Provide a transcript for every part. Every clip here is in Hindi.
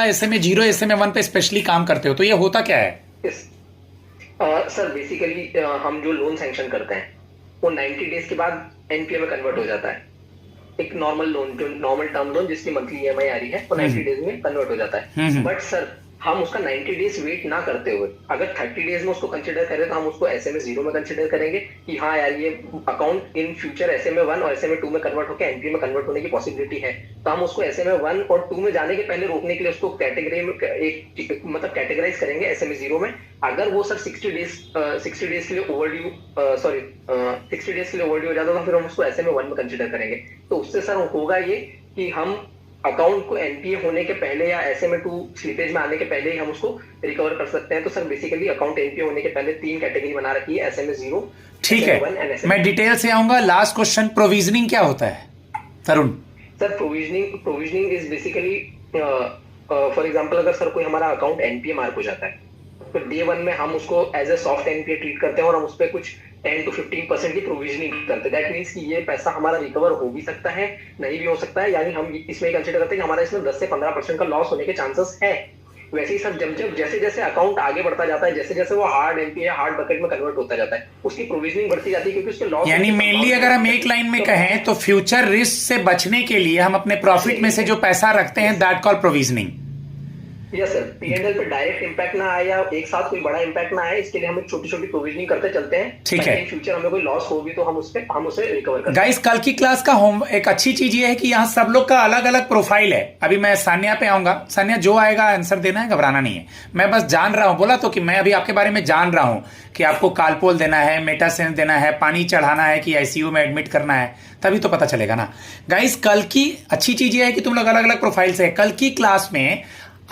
SMA 0 SMA 1 पे स्पेशली काम करते हो, तो ये होता क्या है? सर बेसिकली हम जो लोन सैंक्शन करते हैं वो 90 डेज के बाद एनपीए में कन्वर्ट हो जाता है। एक नॉर्मल लोन, जो नॉर्मल टर्म लोन जिसकी मंथली ईएमआई आ रही है, वो 90 डेज में कन्वर्ट हो जाता है। बट सर हम उसका 90 डेज वेट ना करते हुए अगर 30 डेज में उसको कंसिडर करें तो हम उसको SMA 0 में कंसिडर करेंगे कि हाँ यार ये अकाउंट इन फ्यूचर SMA 1 और SMA 2 में कन्वर्ट होकर एनपीए में कन्वर्ट होने की पॉसिबिलिटी है। तो हम उसको SMA 1 और 2 में जाने के पहले रोकने के लिए उसको कैटेगरी में एक मतलब कैटेगराइज करेंगे SMA 0 में। अगर वो सर 60 डेज के लिए ओवरड्यू 60 डेज के लिए ओवरड्यू हो जाता है तो फिर हम उसको SMA 1 में कंसिडर करेंगे। तो उससे सर होगा ये कि हम अकाउंट को एनपीए होने के पहले या SMA 2 स्लिपेज में आने के पहले ही हम उसको रिकवर कर सकते हैं। तो सर बेसिकली अकाउंट एनपीए होने के पहले 3 कैटेगरी बना रखी है, SMA 0, ठीक है, मैं डिटेल से आऊंगा। लास्ट क्वेश्चन, प्रोविजनिंग क्या होता है Tarun? Sir provisioning is basically for example अगर सर कोई हमारा अकाउंट एनपीए मार्क हो जाता है तो डे 1 में हम उसको as a soft NPA treat करते हैं और हम उस पर कुछ 10 to 15% की प्रोविजनिंग करते हैं। दैट मीन्स कि ये पैसा हमारा रिकवर हो भी सकता है, नहीं भी हो सकता है, यानी हम इसमें कंसिडर करते हैं कि हमारा इसमें 10 से 15% का लॉस होने के चांसेस है। वैसे ही सर जब जैसे जैसे अकाउंट आगे बढ़ता जाता है, जैसे जैसे वो हार्ड एनपीए या हार्ड बकेट में कन्वर्ट होता जाता है, उसकी प्रोविजनिंग बढ़ती जाती है क्योंकि उसके लॉस, यानी मेनली अगर हम एक लाइन में कहें तो फ्यूचर रिस्क से बचने के लिए हम अपने प्रॉफिट में से जो पैसा रखते हैं, that call provisioning. Yes sir, PNL पे डायरेक्ट इंपैक्ट ना आए या एक साथ कोई बड़ा इंपैक्ट ना आए, इसके लिए हम छोटी छोटी प्रोविजनिंग करते चलते हैं। ठीक है, इन फ्यूचर हमें कोई लॉस होगी तो हम उसे रिकवर कर। गाइस कल की क्लास का होम एक अच्छी चीज ये है कि यहाँ सब लोग का अलग अलग प्रोफाइल है। अभी मैं सान्या पे आऊंगा, सान्या जो आएगा आंसर देना है, घबराना नहीं है। मैं बस जान रहा हूं, बोला तो कि मैं अभी आपके बारे में जान रहा हूं कि आपको कालपोल देना है, मेटासेंस देना है, पानी चढ़ाना है कि आईसीयू में एडमिट करना है, तभी तो पता चलेगा ना। गाइस कल की अच्छी चीज ये है कि तुम लोग अलग अलग प्रोफाइल से। कल की क्लास में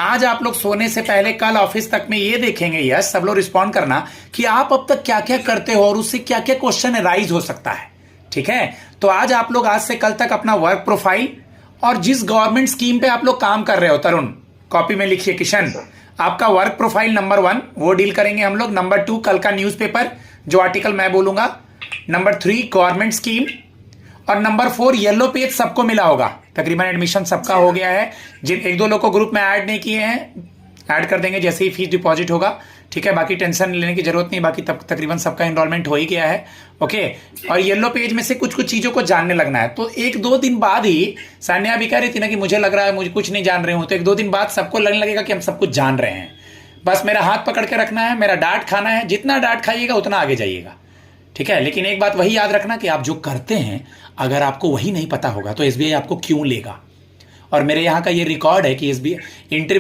आज आप लोग सोने से पहले कल ऑफिस तक में ये देखेंगे, यस सब लोग रिस्पॉन्ड करना, कि आप अब तक क्या क्या करते हो और उससे क्या क्या क्वेश्चन राइज हो सकता है। ठीक है, तो आज आप लोग आज से कल तक अपना वर्क प्रोफाइल और जिस गवर्नमेंट स्कीम पे आप लोग काम कर रहे हो, तरुण कॉपी में लिखिए, किशन आपका वर्क प्रोफाइल नंबर 1 वो डील करेंगे हम लोग। नंबर 2 कल का न्यूज़पेपर जो आर्टिकल मैं बोलूंगा। नंबर 3 गवर्नमेंट स्कीम और नंबर 4 येलो पेज सबको मिला होगा, तकरीबन एडमिशन सबका हो गया है। जिन 1-2 लोग को ग्रुप में ऐड नहीं किए हैं, ऐड कर देंगे जैसे ही फीस डिपॉजिट होगा। ठीक है, बाकी टेंशन लेने की जरूरत नहीं, बाकी तकरीबन सबका एनरोलमेंट हो ही गया है। ओके, और येलो पेज में से कुछ कुछ चीजों को जानने लगना है। तो 1-2 दिन बाद ही, सान्या भी कह रही थी ना कि मुझे लग रहा है मुझे कुछ नहीं जान रहे हूं, तो 1-2 दिन बाद सबको लगने लगेगा कि हम सब कुछ जान रहे हैं। बस मेरा हाथ पकड़ के रखना है, मेरा डांट खाना है, जितना डांट खाइएगा उतना आगे जाइएगा। ठीक है, लेकिन एक बात वही याद रखना कि आप जो करते हैं अगर आपको वही नहीं पता होगा तो एसबीआई आपको क्यों लेगा। और मेरे यहाँ का ये रिकॉर्ड है कि एसबीआई इंटरव्यू